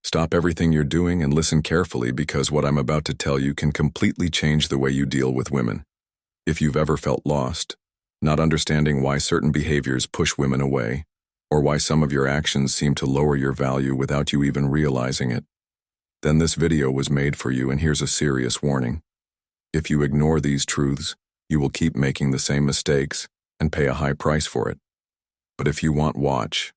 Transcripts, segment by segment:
Stop everything you're doing and listen carefully because what I'm about to tell you can completely change the way you deal with women. If you've ever felt lost, not understanding why certain behaviors push women away, or why some of your actions seem to lower your value without you even realizing it, then this video was made for you, and here's a serious warning. If you ignore these truths, you will keep making the same mistakes and pay a high price for it. But if you watch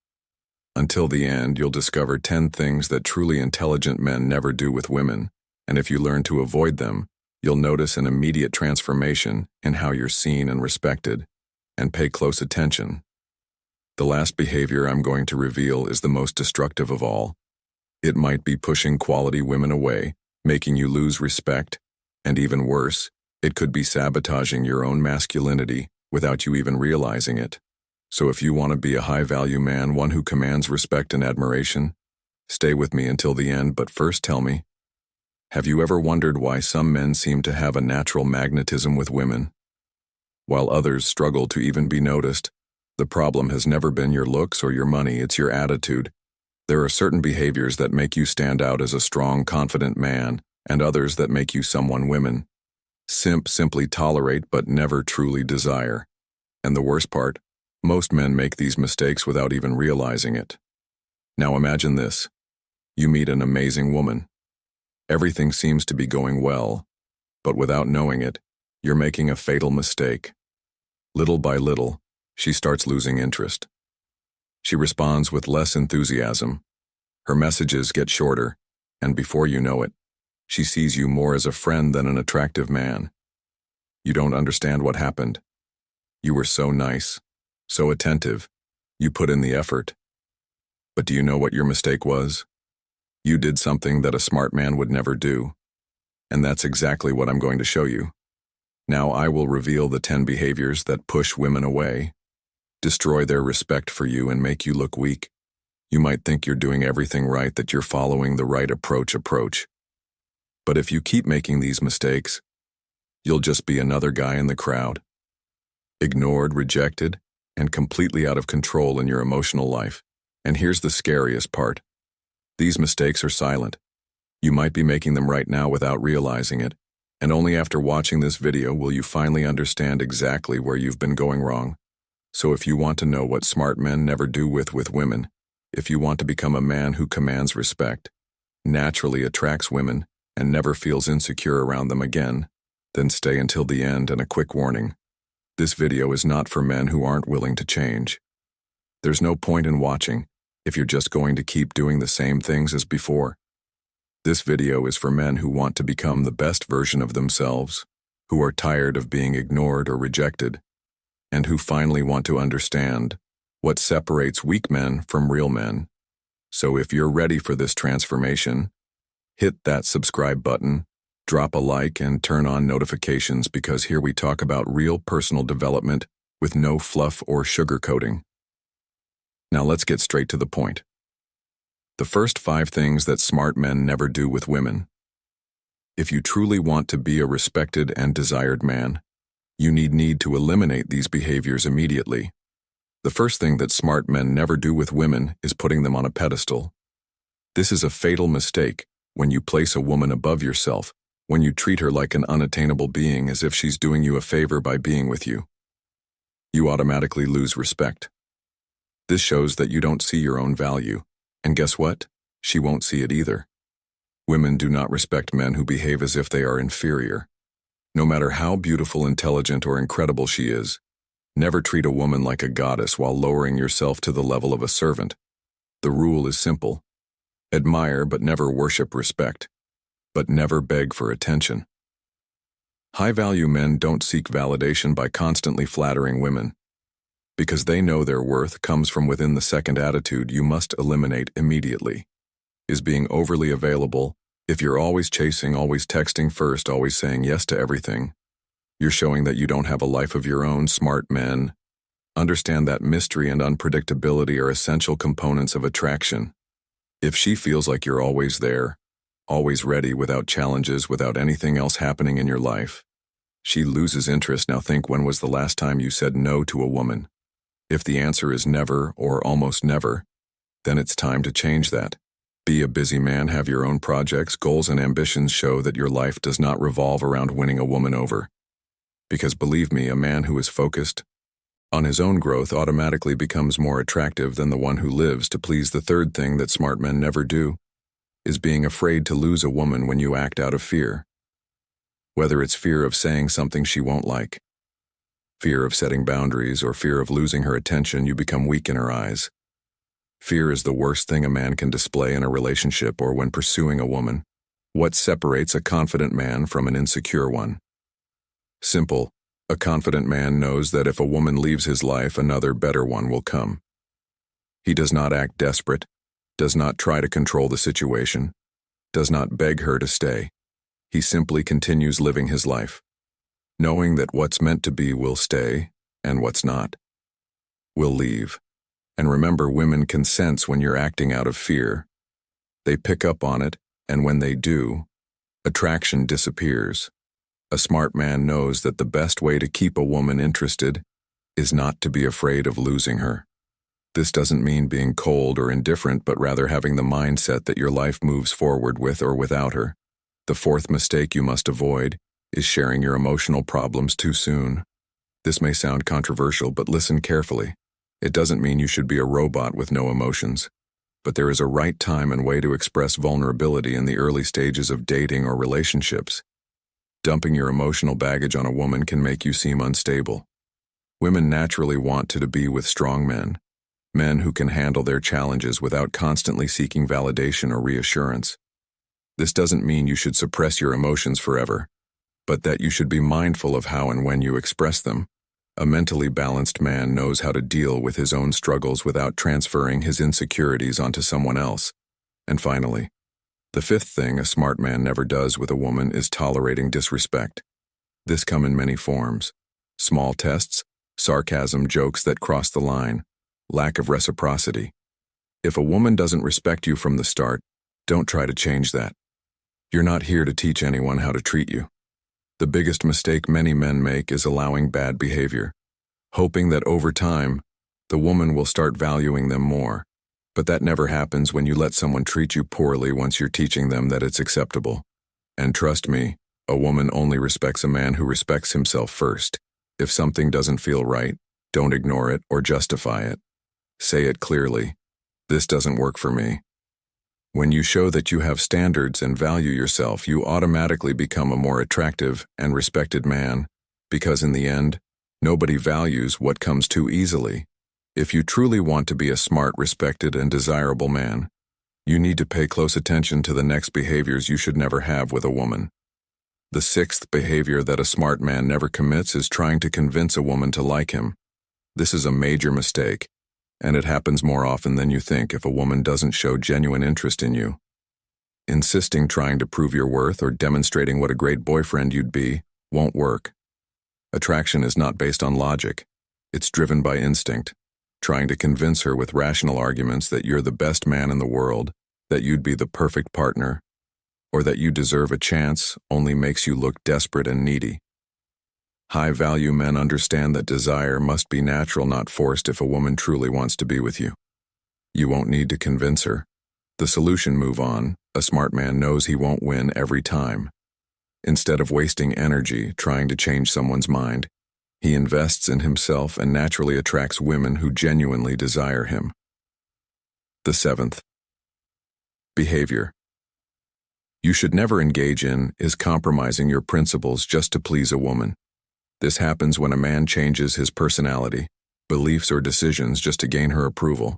until the end, you'll discover 10 things that truly intelligent men never do with women, and if you learn to avoid them, you'll notice an immediate transformation in how you're seen and respected. And pay close attention. The last behavior I'm going to reveal is the most destructive of all. It might be pushing quality women away, making you lose respect, and even worse, it could be sabotaging your own masculinity without you even realizing it. So if you want to be a high-value man, one who commands respect and admiration, stay with me until the end. But first, tell me, have you ever wondered why some men seem to have a natural magnetism with women, while others struggle to even be noticed? The problem has never been your looks or your money, it's your attitude. There are certain behaviors that make you stand out as a strong, confident man, and others that make you someone women simply tolerate but never truly desire. And the worst part, most men make these mistakes without even realizing it. Now imagine this. You meet an amazing woman. Everything seems to be going well, but without knowing it, you're making a fatal mistake. Little by little, she starts losing interest. She responds with less enthusiasm. Her messages get shorter, and before you know it, she sees you more as a friend than an attractive man. You don't understand what happened. You were so nice, so attentive, you put in the effort. But do you know what your mistake was? You did something that a smart man would never do. And that's exactly what I'm going to show you. Now I will reveal the 10 behaviors that push women away, destroy their respect for you, and make you look weak. You might think you're doing everything right, that you're following the right approach. But if you keep making these mistakes, you'll just be another guy in the crowd, ignored, rejected, and completely out of control in your emotional life. And here's the scariest part. These mistakes are silent. You might be making them right now without realizing it, and only after watching this video will you finally understand exactly where you've been going wrong. So if you want to know what smart men never do with women, if you want to become a man who commands respect, naturally attracts women, and never feels insecure around them again, then stay until the end. And a quick warning. This video is not for men who aren't willing to change. There's no point in watching if you're just going to keep doing the same things as before. This video is for men who want to become the best version of themselves, who are tired of being ignored or rejected, and who finally want to understand what separates weak men from real men. So if you're ready for this transformation, hit that subscribe button, drop a like, and turn on notifications, because here we talk about real personal development with no fluff or sugarcoating. Now let's get straight to the point. The first 5 things that smart men never do with women. If you truly want to be a respected and desired man, you need to eliminate these behaviors immediately. The first thing that smart men never do with women is putting them on a pedestal. This is a fatal mistake when you place a woman above yourself, when you treat her like an unattainable being, as if she's doing you a favor by being with you. You automatically lose respect. This shows that you don't see your own value, and guess what? She won't see it either. Women do not respect men who behave as if they are inferior. No matter how beautiful, intelligent, or incredible she is, never treat a woman like a goddess while lowering yourself to the level of a servant. The rule is simple. Admire but never worship, respect but never beg for attention. High-value men don't seek validation by constantly flattering women, because they know their worth comes from within. The second attitude you must eliminate immediately is being overly available. If you're always chasing, always texting first, always saying yes to everything, you're showing that you don't have a life of your own. Smart men understand that mystery and unpredictability are essential components of attraction. If she feels like you're always there, always ready, without challenges, without anything else happening in your life, she loses interest. Now think, when was the last time you said no to a woman? If the answer is never or almost never, then it's time to change that. Be a busy man, have your own projects, goals, and ambitions. Show that your life does not revolve around winning a woman over. Because believe me, a man who is focused on his own growth automatically becomes more attractive than the one who lives to please. The third thing that smart men never do is being afraid to lose a woman when you act out of fear. Whether it's fear of saying something she won't like, fear of setting boundaries, or fear of losing her attention, you become weak in her eyes. Fear is the worst thing a man can display in a relationship or when pursuing a woman. What separates a confident man from an insecure one? Simple. A confident man knows that if a woman leaves his life, another better one will come. He does not act desperate, does not try to control the situation, does not beg her to stay. He simply continues living his life, knowing that what's meant to be will stay, and what's not will leave. And remember, women can sense when you're acting out of fear. They pick up on it, and when they do, attraction disappears. A smart man knows that the best way to keep a woman interested is not to be afraid of losing her. This doesn't mean being cold or indifferent, but rather having the mindset that your life moves forward with or without her. The fourth mistake you must avoid is sharing your emotional problems too soon. This may sound controversial, but listen carefully. It doesn't mean you should be a robot with no emotions, but there is a right time and way to express vulnerability in the early stages of dating or relationships. Dumping your emotional baggage on a woman can make you seem unstable. Women naturally want to be with strong men who can handle their challenges without constantly seeking validation or reassurance. This doesn't mean you should suppress your emotions forever, but that you should be mindful of how and when you express them. A mentally balanced man knows how to deal with his own struggles without transferring his insecurities onto someone else. And finally, the fifth thing a smart man never does with a woman is tolerating disrespect. This comes in many forms: small tests, sarcasm, jokes that cross the line, lack of reciprocity. If a woman doesn't respect you from the start, don't try to change that. You're not here to teach anyone how to treat you. The biggest mistake many men make is allowing bad behavior, hoping that over time, the woman will start valuing them more. But that never happens when you let someone treat you poorly once you're teaching them that it's acceptable. And trust me, a woman only respects a man who respects himself first. If something doesn't feel right, don't ignore it or justify it. Say it clearly. This doesn't work for me. When you show that you have standards and value yourself, you automatically become a more attractive and respected man, because in the end, nobody values what comes too easily. If you truly want to be a smart, respected, and desirable man, you need to pay close attention to the next behaviors you should never have with a woman. The sixth behavior that a smart man never commits is trying to convince a woman to like him. This is a major mistake, and it happens more often than you think if a woman doesn't show genuine interest in you. Insisting trying to prove your worth or demonstrating what a great boyfriend you'd be won't work. Attraction is not based on logic. It's driven by instinct. Trying to convince her with rational arguments that you're the best man in the world, that you'd be the perfect partner, or that you deserve a chance only makes you look desperate and needy. High-value men understand that desire must be natural, not forced. If a woman truly wants to be with you, you won't need to convince her. The solution: move on. A smart man knows he won't win every time. Instead of wasting energy trying to change someone's mind, he invests in himself and naturally attracts women who genuinely desire him. The seventh behavior you should never engage in is compromising your principles just to please a woman. This happens when a man changes his personality, beliefs, or decisions just to gain her approval.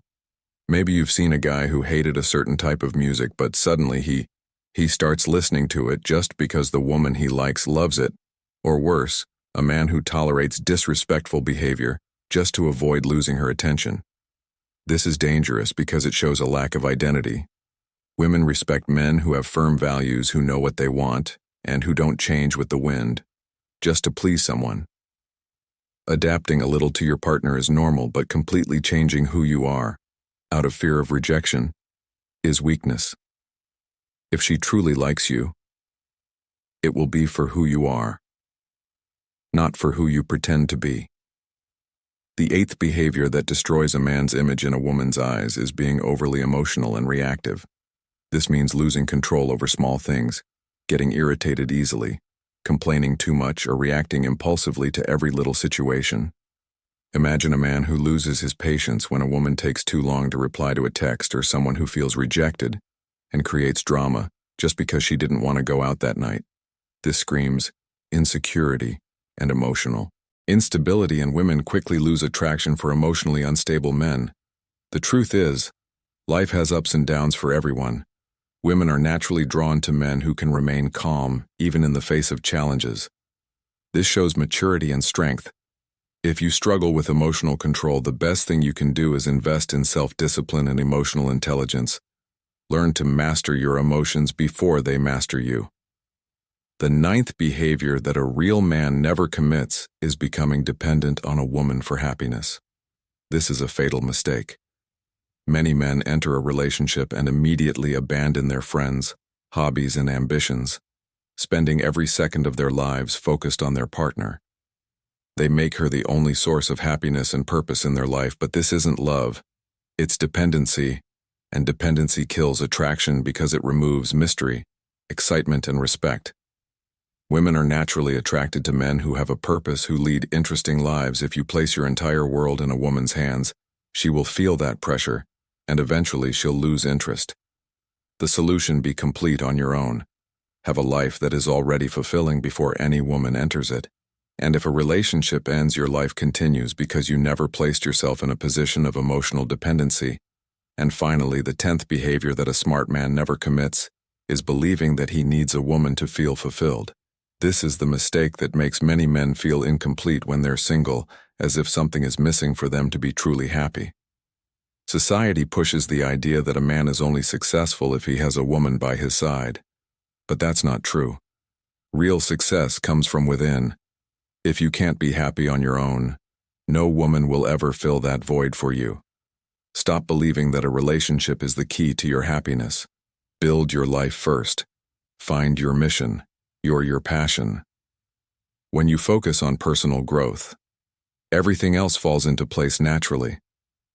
Maybe you've seen a guy who hated a certain type of music, but suddenly he starts listening to it just because the woman he likes loves it. Or worse, a man who tolerates disrespectful behavior just to avoid losing her attention. This is dangerous because it shows a lack of identity. Women respect men who have firm values, who know what they want, and who don't change with the wind just to please someone. Adapting a little to your partner is normal, but completely changing who you are, out of fear of rejection, is weakness. If she truly likes you, it will be for who you are, not for who you pretend to be. The eighth behavior that destroys a man's image in a woman's eyes is being overly emotional and reactive. This means losing control over small things, getting irritated easily, complaining too much, or reacting impulsively to every little situation. Imagine a man who loses his patience when a woman takes too long to reply to a text, or someone who feels rejected and creates drama just because she didn't want to go out that night. This screams insecurity and emotional instability, and women quickly lose attraction for emotionally unstable men. The truth is, life has ups and downs for everyone. Women are naturally drawn to men who can remain calm even in the face of challenges. This shows maturity and strength. If you struggle with emotional control, the best thing you can do is invest in self-discipline and emotional intelligence. Learn to master your emotions before they master you. The ninth behavior that a real man never commits is becoming dependent on a woman for happiness. This is a fatal mistake. Many men enter a relationship and immediately abandon their friends, hobbies, and ambitions, spending every second of their lives focused on their partner. They make her the only source of happiness and purpose in their life, but this isn't love. It's dependency, and dependency kills attraction because it removes mystery, excitement, and respect. Women are naturally attracted to men who have a purpose, who lead interesting lives. If you place your entire world in a woman's hands, she will feel that pressure, and eventually she'll lose interest. The solution: be complete on your own. Have a life that is already fulfilling before any woman enters it. And if a relationship ends, your life continues because you never placed yourself in a position of emotional dependency. And finally, the 10th behavior that a smart man never commits is believing that he needs a woman to feel fulfilled. This is the mistake that makes many men feel incomplete when they're single, as if something is missing for them to be truly happy. Society pushes the idea that a man is only successful if he has a woman by his side. But that's not true. Real success comes from within. If you can't be happy on your own, no woman will ever fill that void for you. Stop believing that a relationship is the key to your happiness. Build your life first. Find your mission. You're your passion. When you focus on personal growth, everything else falls into place naturally.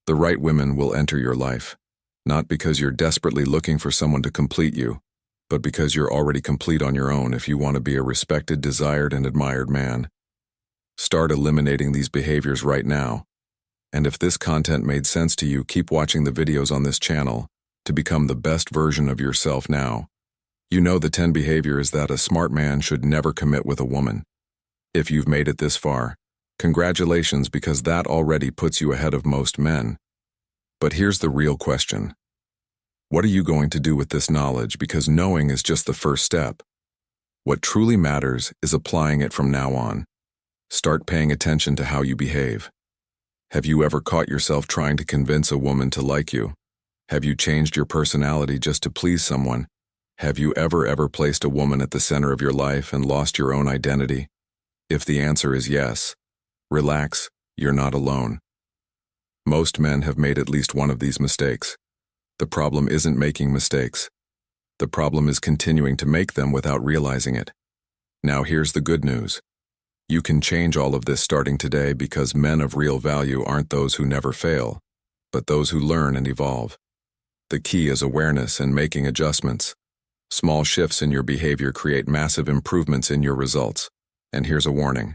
The right women will enter your life, not because you're desperately looking for someone to complete you, but because you're already complete on your own. If you want to be a respected, desired, and admired man, start eliminating these behaviors right now. And if this content made sense to you, keep watching the videos on this channel to become the best version of yourself now. You know the 10 behaviors that a smart man should never commit with a woman. If you've made it this far, congratulations, because that already puts you ahead of most men. But here's the real question. What are you going to do with this knowledge? Because knowing is just the first step. What truly matters is applying it from now on. Start paying attention to how you behave. Have you ever caught yourself trying to convince a woman to like you? Have you changed your personality just to please someone? Have you ever placed a woman at the center of your life and lost your own identity? If the answer is yes, relax, you're not alone. Most men have made at least one of these mistakes. The problem isn't making mistakes. The problem is continuing to make them without realizing it. Now here's the good news. You can change all of this starting today, because men of real value aren't those who never fail, but those who learn and evolve. The key is awareness and making adjustments. Small shifts in your behavior create massive improvements in your results. And here's a warning.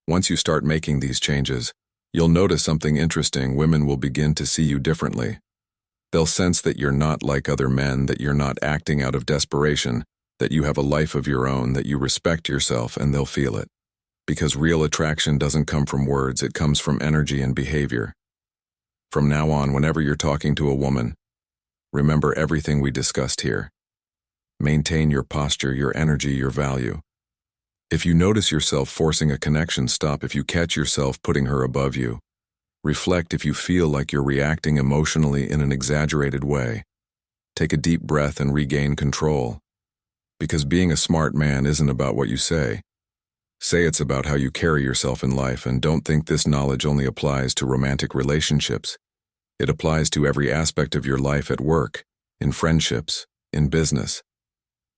Once you start making these changes, you'll notice something interesting. Women will begin to see you differently. They'll sense that you're not like other men, that you're not acting out of desperation, that you have a life of your own, that you respect yourself, and they'll feel it. Because real attraction doesn't come from words, it comes from energy and behavior. From now on, whenever you're talking to a woman, remember everything we discussed here. Maintain your posture, your energy, your value. If you notice yourself forcing a connection, stop. If you catch yourself putting her above you, reflect. If you feel like you're reacting emotionally in an exaggerated way, take a deep breath and regain control. Because being a smart man isn't about what you say. Say it's about how you carry yourself in life, and don't think this knowledge only applies to romantic relationships. It applies to every aspect of your life, at work, in friendships, in business.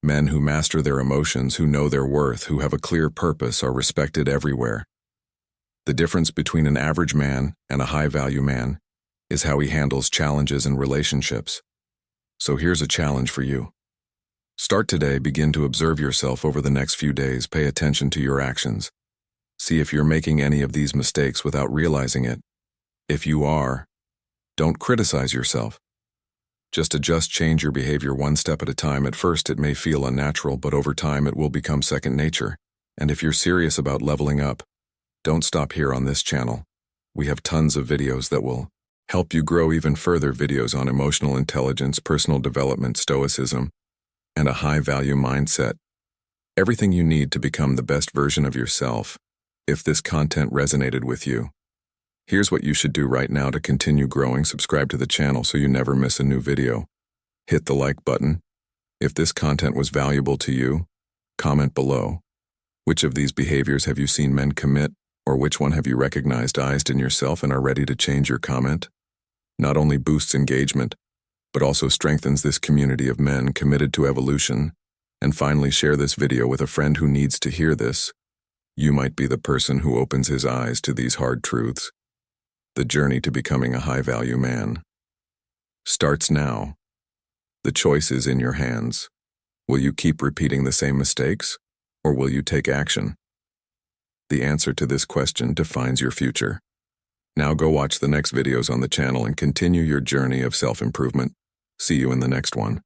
Men who master their emotions, who know their worth, who have a clear purpose, are respected everywhere. The difference between an average man and a high-value man is how he handles challenges in relationships. So here's a challenge for you. Start today, begin to observe yourself over the next few days, pay attention to your actions. See if you're making any of these mistakes without realizing it. If you are, don't criticize yourself. Just adjust, change your behavior one step at a time. At first, it may feel unnatural, but over time, it will become second nature. And if you're serious about leveling up, don't stop here on this channel. We have tons of videos that will help you grow even further. Videos on emotional intelligence, personal development, stoicism, and a high-value mindset. Everything you need to become the best version of yourself. If this content resonated with you, here's what you should do right now to continue growing. Subscribe to the channel so you never miss a new video. Hit the like button. If this content was valuable to you, comment below. Which of these behaviors have you seen men commit, or which one have you recognized in yourself and are ready to change? Your comment not only boosts engagement, but also strengthens this community of men committed to evolution. And finally, share this video with a friend who needs to hear this. You might be the person who opens his eyes to these hard truths. The journey to becoming a high-value man starts now. The choice is in your hands. Will you keep repeating the same mistakes, or will you take action? The answer to this question defines your future. Now go watch the next videos on the channel and continue your journey of self-improvement. See you in the next one.